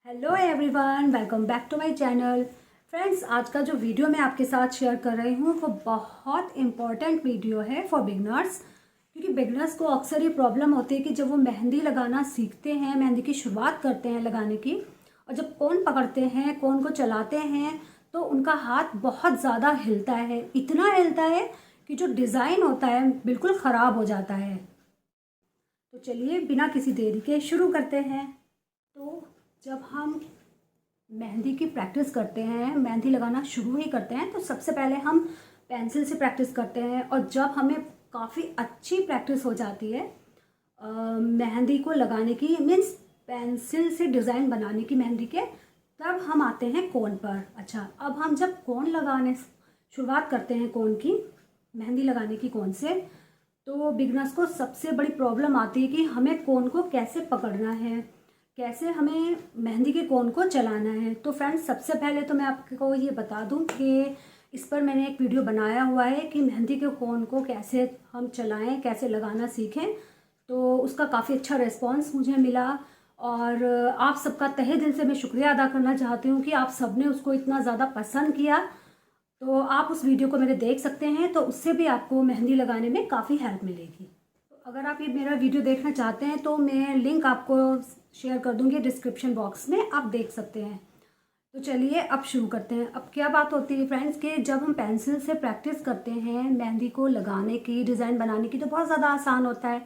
Hello everyone, welcome back to my channel. Friends, आज का जो वीडियो मैं आपके साथ शेयर कर रही हूँ वो बहुत इम्पॉर्टेंट वीडियो है फॉर बिगनर्स। क्योंकि बिगनर्स को अक्सर ये प्रॉब्लम होती है कि जब वो मेहंदी लगाना सीखते हैं, मेहंदी की शुरुआत करते हैं लगाने की, और जब कोन पकड़ते हैं, कोन को चलाते हैं, तो उनका हाथ बहुत ज़्यादा हिलता है। इतना हिलता है कि जो डिज़ाइन होता है बिल्कुल ख़राब हो जाता है। तो चलिए बिना किसी देरी के शुरू करते हैं। तो जब हम मेहंदी की प्रैक्टिस करते हैं, मेहंदी लगाना शुरू ही करते हैं, तो सबसे पहले हम पेंसिल से प्रैक्टिस करते हैं। और जब हमें काफ़ी अच्छी प्रैक्टिस हो जाती है मेहंदी को लगाने की, मीन्स पेंसिल से डिज़ाइन बनाने की मेहंदी के, तब हम आते हैं कोन पर। अच्छा, अब हम जब कोन लगाने शुरुआत करते हैं, कोन की मेहंदी लगाने की कोन से, तो बिगनर्स को सबसे बड़ी प्रॉब्लम आती है कि हमें कोन को कैसे पकड़ना है, कैसे हमें मेहंदी के कोन को चलाना है। तो फ्रेंड्स, सबसे पहले तो मैं आपको ये बता दूं कि इस पर मैंने एक वीडियो बनाया हुआ है कि मेहंदी के कोन को कैसे हम चलाएं, कैसे लगाना सीखें। तो उसका काफ़ी अच्छा रिस्पांस मुझे मिला, और आप सबका तहे दिल से मैं शुक्रिया अदा करना चाहती हूँ कि आप सबने उसको इतना ज़्यादा पसंद किया। तो आप उस वीडियो को मेरे देख सकते हैं, तो उससे भी आपको मेहंदी लगाने में काफ़ी हेल्प मिलेगी। तो अगर आप ये मेरा वीडियो देखना चाहते हैं तो मैं लिंक आपको शेयर कर दूंगी डिस्क्रिप्शन बॉक्स में, आप देख सकते हैं। तो चलिए अब शुरू करते हैं। अब क्या बात होती है फ्रेंड्स कि जब हम पेंसिल से प्रैक्टिस करते हैं मेहंदी को लगाने की, डिज़ाइन बनाने की, तो बहुत ज़्यादा आसान होता है।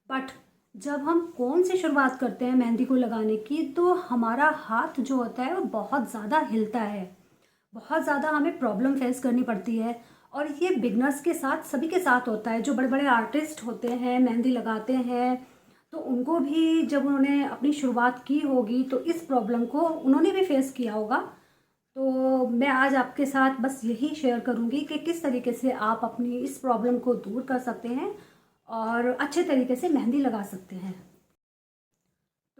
बट जब हम कोन से शुरुआत करते हैं मेहंदी को लगाने की, तो हमारा हाथ जो होता है वो बहुत ज़्यादा हिलता है, बहुत ज़्यादा हमें प्रॉब्लम फेस करनी पड़ती है। और ये बिगनर्स के साथ, सभी के साथ होता है। जो बड़े बड़े आर्टिस्ट होते हैं, मेहंदी लगाते हैं, तो उनको भी जब उन्होंने अपनी शुरुआत की होगी तो इस प्रॉब्लम को उन्होंने भी फेस किया होगा। तो मैं आज आपके साथ बस यही शेयर करूंगी कि किस तरीके से आप अपनी इस प्रॉब्लम को दूर कर सकते हैं और अच्छे तरीके से मेहंदी लगा सकते हैं।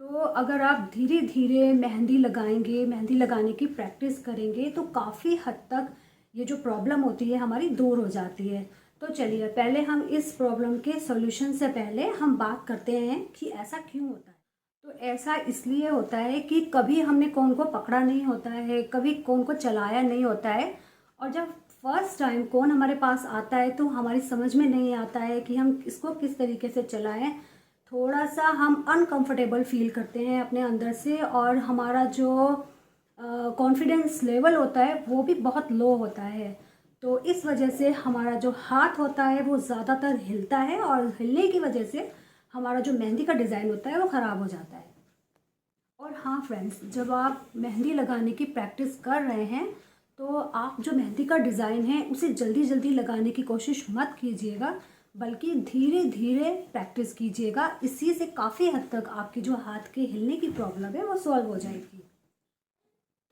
तो अगर आप धीरे धीरे मेहंदी लगाएंगे, मेहंदी लगाने की प्रैक्टिस करेंगे, तो काफ़ी हद तक ये जो प्रॉब्लम होती है हमारी दूर हो जाती है। तो चलिए पहले हम इस प्रॉब्लम के सॉल्यूशन से पहले हम बात करते हैं कि ऐसा क्यों होता है। तो ऐसा इसलिए होता है कि कभी हमने कोन को पकड़ा नहीं होता है, कभी कोन को चलाया नहीं होता है। और जब फर्स्ट टाइम कोन हमारे पास आता है तो हमारी समझ में नहीं आता है कि हम इसको किस तरीके से चलाएं। थोड़ा सा हम अनकंफर्टेबल फील करते हैं अपने अंदर से, और हमारा जो कॉन्फिडेंस लेवल होता है वो भी बहुत लो होता है। तो इस वजह से हमारा जो हाथ होता है वो ज़्यादातर हिलता है, और हिलने की वजह से हमारा जो मेहंदी का डिज़ाइन होता है वो ख़राब हो जाता है। और हाँ फ्रेंड्स, जब आप मेहंदी लगाने की प्रैक्टिस कर रहे हैं तो आप जो मेहंदी का डिज़ाइन है उसे जल्दी जल्दी लगाने की कोशिश मत कीजिएगा, बल्कि धीरे धीरे प्रैक्टिस कीजिएगा। इसी से काफ़ी हद तक आपकी जो हाथ के हिलने की प्रॉब्लम है वो सॉल्व हो जाएगी।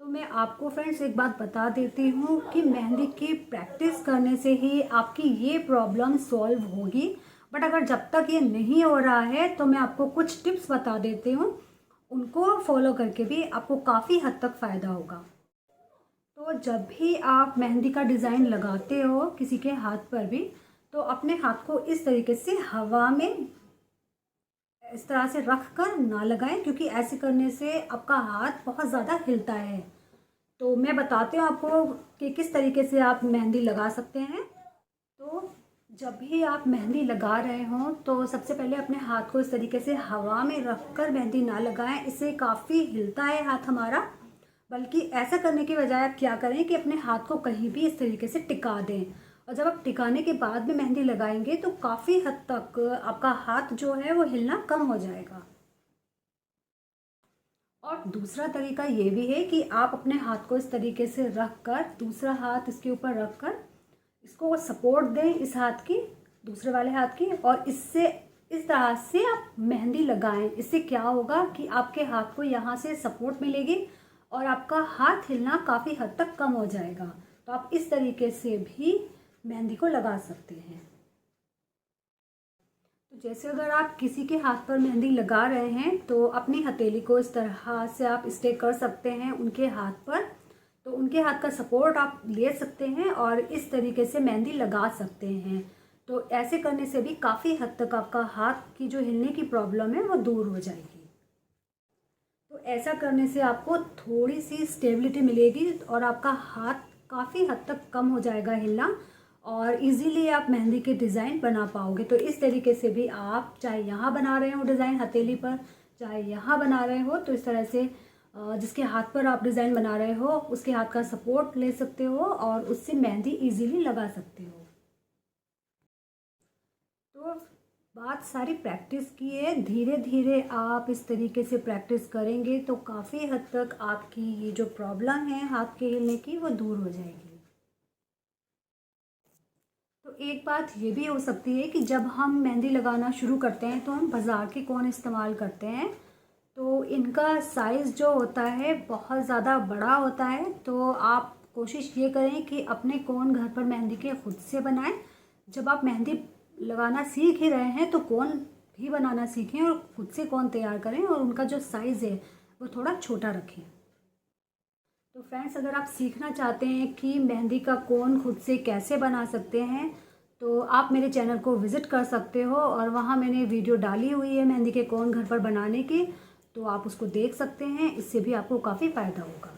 तो मैं आपको फ्रेंड्स एक बात बता देती हूँ कि मेहंदी की प्रैक्टिस करने से ही आपकी ये प्रॉब्लम सॉल्व होगी। बट अगर जब तक ये नहीं हो रहा है तो मैं आपको कुछ टिप्स बता देती हूँ, उनको फॉलो करके भी आपको काफ़ी हद तक फ़ायदा होगा। तो जब भी आप मेहंदी का डिज़ाइन लगाते हो किसी के हाथ पर भी, तो अपने हाथ को इस तरीके से हवा में इस तरह से रख कर ना लगाएं, क्योंकि ऐसे करने से आपका हाथ बहुत ज़्यादा हिलता है। तो मैं बताती हूँ आपको कि किस तरीके से आप मेहंदी लगा सकते हैं। तो जब भी आप मेहंदी लगा रहे हों तो सबसे पहले अपने हाथ को इस तरीके से हवा में रख कर मेहंदी ना लगाएं, इससे काफ़ी हिलता है हाथ हमारा। बल्कि ऐसा करने की बजाय आप क्या करें कि अपने हाथ को कहीं भी इस तरीके से टिका दें, और जब आप टिकाने के बाद में मेहंदी लगाएंगे तो काफ़ी हद तक आपका हाथ जो है वो हिलना कम हो जाएगा। और दूसरा तरीका ये भी है कि आप अपने हाथ को इस तरीके से रख कर, दूसरा हाथ इसके ऊपर रख कर इसको सपोर्ट दें, इस हाथ की, दूसरे वाले हाथ की, और इससे इस तरह से आप मेहंदी लगाएं। इससे क्या होगा कि आपके हाथ को यहाँ से सपोर्ट मिलेगी और आपका हाथ हिलना काफ़ी हद तक कम हो जाएगा। तो आप इस तरीके से भी मेहंदी को लगा सकते हैं। तो जैसे अगर आप किसी के हाथ पर मेहंदी लगा रहे हैं तो अपनी हथेली को इस तरह से आप स्टे कर सकते हैं उनके हाथ पर, तो उनके हाथ का सपोर्ट आप ले सकते हैं और इस तरीके से मेहंदी लगा सकते हैं। तो ऐसे करने से भी काफ़ी हद तक आपका हाथ की जो हिलने की प्रॉब्लम है वो दूर हो जाएगी। तो ऐसा करने से आपको थोड़ी सी स्टेबिलिटी मिलेगी और आपका हाथ काफ़ी हद तक कम हो जाएगा हिलना, और इजीली आप मेहंदी के डिज़ाइन बना पाओगे। तो इस तरीके से भी आप चाहे यहाँ बना रहे हो डिज़ाइन हथेली पर, चाहे यहाँ बना रहे हो, तो इस तरह से जिसके हाथ पर आप डिज़ाइन बना रहे हो उसके हाथ का सपोर्ट ले सकते हो और उससे मेहंदी इजीली लगा सकते हो। तो बात सारी प्रैक्टिस की है, धीरे धीरे आप इस तरीके से प्रैक्टिस करेंगे तो काफ़ी हद तक आपकी ये जो प्रॉब्लम है हाथ के हिलने की वो दूर हो जाएगी। तो एक बात ये भी हो सकती है कि जब हम मेहंदी लगाना शुरू करते हैं तो हम बाज़ार के कोन इस्तेमाल करते हैं, तो इनका साइज़ जो होता है बहुत ज़्यादा बड़ा होता है। तो आप कोशिश ये करें कि अपने कोन घर पर मेहंदी के खुद से बनाएं। जब आप मेहंदी लगाना सीख ही रहे हैं तो कोन भी बनाना सीखें और खुद से कोन तैयार करें और उनका जो साइज़ है वो थोड़ा छोटा रखें। तो फ्रेंड्स, अगर आप सीखना चाहते हैं कि मेहंदी का कोन खुद से कैसे बना सकते हैं तो आप मेरे चैनल को विज़िट कर सकते हो और वहाँ मैंने वीडियो डाली हुई है मेहंदी के कोन घर पर बनाने की, तो आप उसको देख सकते हैं। इससे भी आपको काफ़ी फ़ायदा होगा।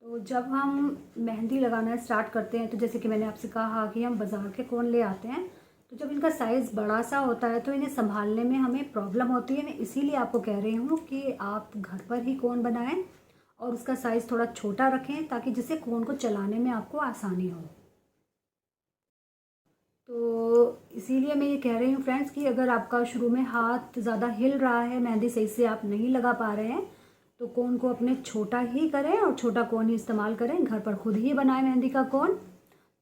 तो जब हम मेहंदी लगाना स्टार्ट करते हैं तो जैसे कि मैंने आपसे कहा कि हम बाज़ार के कोन ले आते हैं, तो जब इनका साइज़ बड़ा सा होता है तो इन्हें संभालने में हमें प्रॉब्लम होती है। मैं इसीलिए आपको कह रही हूँ कि आप घर पर ही कोन बनाएं और उसका साइज़ थोड़ा छोटा रखें ताकि जिससे कोन को चलाने में आपको आसानी हो। तो इसीलिए मैं ये कह रही हूँ फ्रेंड्स कि अगर आपका शुरू में हाथ ज़्यादा हिल रहा है, मेहंदी सही से आप नहीं लगा पा रहे हैं, तो कोन को अपने छोटा ही करें और छोटा कोन ही इस्तेमाल करें। घर पर खुद ही बनाएं मेहंदी का कोन।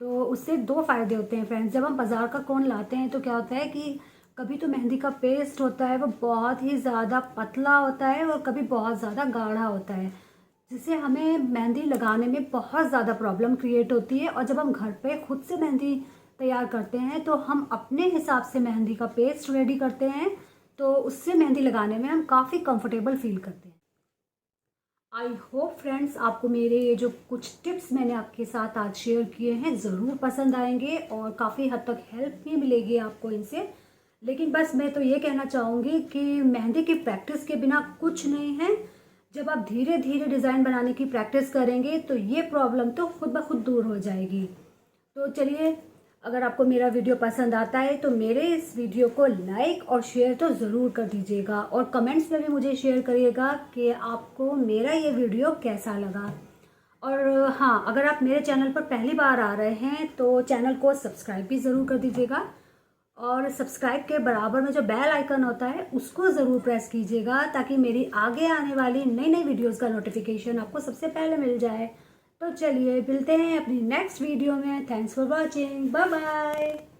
तो उससे दो फ़ायदे होते हैं फ्रेंड्स। जब हम बाज़ार का कोन लाते हैं तो क्या होता है कि कभी तो मेहंदी का पेस्ट होता है वो बहुत ही ज़्यादा पतला होता है और कभी बहुत ज़्यादा गाढ़ा होता है, जिससे हमें मेहंदी लगाने में बहुत ज़्यादा प्रॉब्लम क्रिएट होती है। और जब हम घर पे खुद से मेहंदी तैयार करते हैं तो हम अपने हिसाब से मेहंदी का पेस्ट रेडी करते हैं, तो उससे मेहंदी लगाने में हम काफ़ी कंफर्टेबल फील करते हैं। आई होप फ्रेंड्स आपको मेरे ये जो कुछ टिप्स मैंने आपके साथ आज शेयर किए हैं ज़रूर पसंद आएंगे और काफ़ी हद तक हेल्प भी मिलेगी आपको इनसे। लेकिन बस मैं तो ये कहना चाहूँगी कि मेहंदी की प्रैक्टिस के बिना कुछ नहीं है। जब आप धीरे धीरे डिज़ाइन बनाने की प्रैक्टिस करेंगे तो ये प्रॉब्लम तो खुद ब खुद दूर हो जाएगी। तो चलिए, अगर आपको मेरा वीडियो पसंद आता है तो मेरे इस वीडियो को लाइक और शेयर तो ज़रूर कर दीजिएगा और कमेंट्स में भी मुझे शेयर करिएगा कि आपको मेरा ये वीडियो कैसा लगा। और हाँ, अगर आप मेरे चैनल पर पहली बार आ रहे हैं तो चैनल को सब्सक्राइब भी ज़रूर कर दीजिएगा और सब्सक्राइब के बराबर में जो बेल आइकन होता है उसको ज़रूर प्रेस कीजिएगा ताकि मेरी आगे आने वाली नई नई वीडियोज़ का नोटिफिकेशन आपको सबसे पहले मिल जाए। तो चलिए मिलते हैं अपनी नेक्स्ट वीडियो में। Thanks for watching, bye bye.